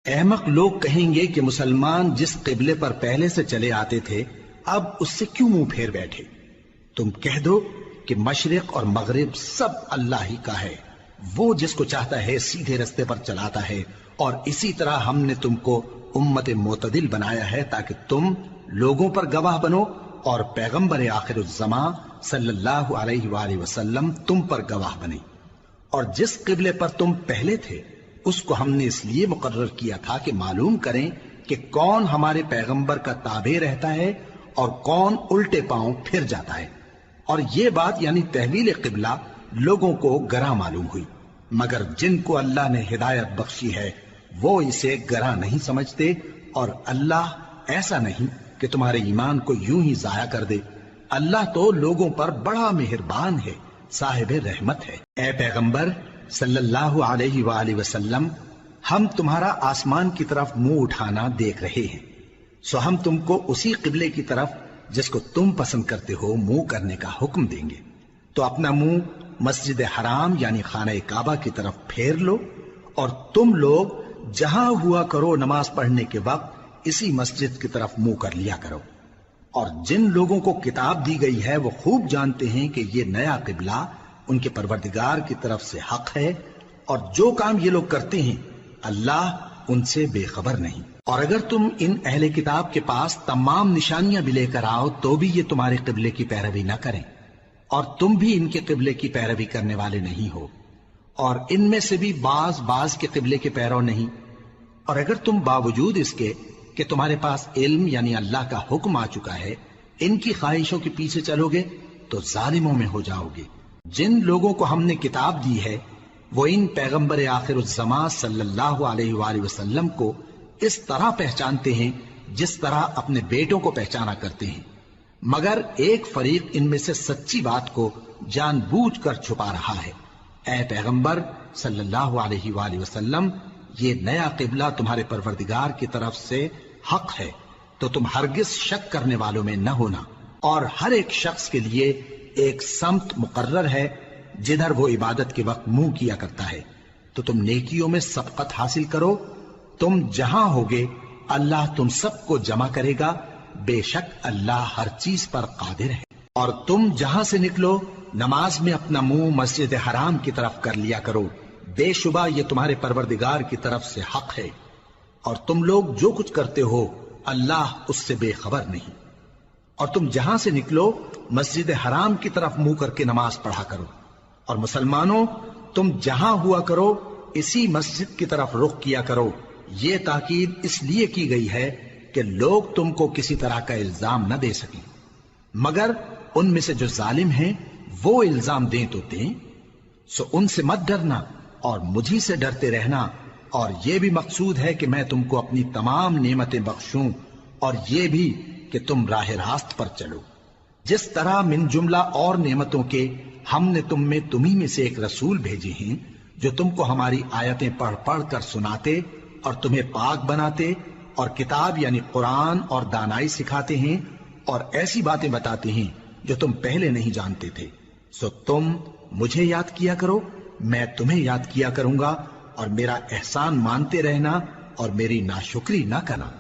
احمق لوگ کہیں گے کہ مسلمان جس قبلے پر پہلے سے چلے آتے تھے اب اس سے کیوں منہ پھیر بیٹھے؟ تم کہہ دو کہ مشرق اور مغرب سب اللہ ہی کا ہے، وہ جس کو چاہتا ہے سیدھے رستے پر چلاتا ہے، اور اسی طرح ہم نے تم کو امت معتدل بنایا ہے تاکہ تم لوگوں پر گواہ بنو اور پیغمبر آخر الزمان صلی اللہ علیہ وآلہ وسلم تم پر گواہ بنے۔ اور جس قبلے پر تم پہلے تھے اس کو ہم نے اس لیے مقرر کیا تھا کہ معلوم کریں کہ کون ہمارے پیغمبر کا تابع رہتا ہے اور کون الٹے پاؤں پھر جاتا ہے۔ اور یہ بات یعنی تحویل قبلہ لوگوں کو گراں معلوم ہوئی، مگر جن کو اللہ نے ہدایت بخشی ہے وہ اسے گراں نہیں سمجھتے، اور اللہ ایسا نہیں کہ تمہارے ایمان کو یوں ہی ضائع کر دے۔ اللہ تو لوگوں پر بڑا مہربان ہے، صاحب رحمت ہے۔ اے پیغمبر صلی اللہ علیہ وآلہ وسلم، ہم تمہارا آسمان کی طرف منہ اٹھانا دیکھ رہے ہیں، سو ہم تم کو اسی قبلے کی طرف جس کو تم پسند کرتے ہو منہ کرنے کا حکم دیں گے، تو اپنا منہ مسجد حرام یعنی خانہ کعبہ کی طرف پھیر لو، اور تم لوگ جہاں ہوا کرو نماز پڑھنے کے وقت اسی مسجد کی طرف منہ کر لیا کرو۔ اور جن لوگوں کو کتاب دی گئی ہے وہ خوب جانتے ہیں کہ یہ نیا قبلہ ان کے پروردگار کی طرف سے حق ہے، اور جو کام یہ لوگ کرتے ہیں اللہ ان سے بے خبر نہیں۔ اور اگر تم ان اہل کتاب کے پاس تمام نشانیاں بھی لے کر آؤ تو بھی یہ تمہارے قبلے کی پیروی نہ کریں، اور تم بھی ان کے قبلے کی پیروی کرنے والے نہیں ہو، اور ان میں سے بھی بعض کے قبلے کے پیرو نہیں۔ اور اگر تم باوجود اس کے کہ تمہارے پاس علم یعنی اللہ کا حکم آ چکا ہے ان کی خواہشوں کے پیچھے چلو گے تو ظالموں میں ہو جاؤ گے۔ جن لوگوں کو ہم نے کتاب دی ہے وہ ان پیغمبر آخر الزمان صلی اللہ علیہ وآلہ وسلم کو اس طرح پہچانتے ہیں جس طرح اپنے بیٹوں کو پہچانا کرتے ہیں، مگر ایک فریق ان میں سے سچی بات کو جان بوجھ کر چھپا رہا ہے۔ اے پیغمبر صلی اللہ علیہ وآلہ وسلم، یہ نیا قبلہ تمہارے پروردگار کی طرف سے حق ہے، تو تم ہرگز شک کرنے والوں میں نہ ہونا، اور ہر ایک شخص کے لیے ایک سمت مقرر ہے جدھر وہ عبادت کے وقت منہ کیا کرتا ہے، تو تم نیکیوں میں سبقت حاصل کرو۔ تم جہاں ہوگے اللہ تم سب کو جمع کرے گا، بے شک اللہ ہر چیز پر قادر ہے۔ اور تم جہاں سے نکلو نماز میں اپنا منہ مسجد حرام کی طرف کر لیا کرو، بے شبہ یہ تمہارے پروردگار کی طرف سے حق ہے، اور تم لوگ جو کچھ کرتے ہو اللہ اس سے بے خبر نہیں۔ اور تم جہاں سے نکلو مسجد حرام کی طرف منہ کر کے نماز پڑھا کرو، اور مسلمانوں تم جہاں ہوا کرو اسی مسجد کی طرف رخ کیا کرو۔ یہ تاکید اس لیے کی گئی ہے کہ لوگ تم کو کسی طرح کا الزام نہ دے سکیں، مگر ان میں سے جو ظالم ہیں وہ الزام دیں تو دیں، سو ان سے مت ڈرنا اور مجھی سے ڈرتے رہنا، اور یہ بھی مقصود ہے کہ میں تم کو اپنی تمام نعمتیں بخشوں، اور یہ بھی کہ تم راہ راست پر چلو۔ جس طرح من جملہ اور نعمتوں کے ہم نے تمہیں میں سے ایک رسول بھیجے ہیں جو تم کو ہماری آیتیں پڑھ پڑھ کر سناتے اور تمہیں پاک بناتے، اور کتاب یعنی قرآن اور دانائی سکھاتے ہیں، اور ایسی باتیں بتاتے ہیں جو تم پہلے نہیں جانتے تھے، سو تم مجھے یاد کیا کرو، میں تمہیں یاد کیا کروں گا، اور میرا احسان مانتے رہنا اور میری ناشکری نہ کرنا۔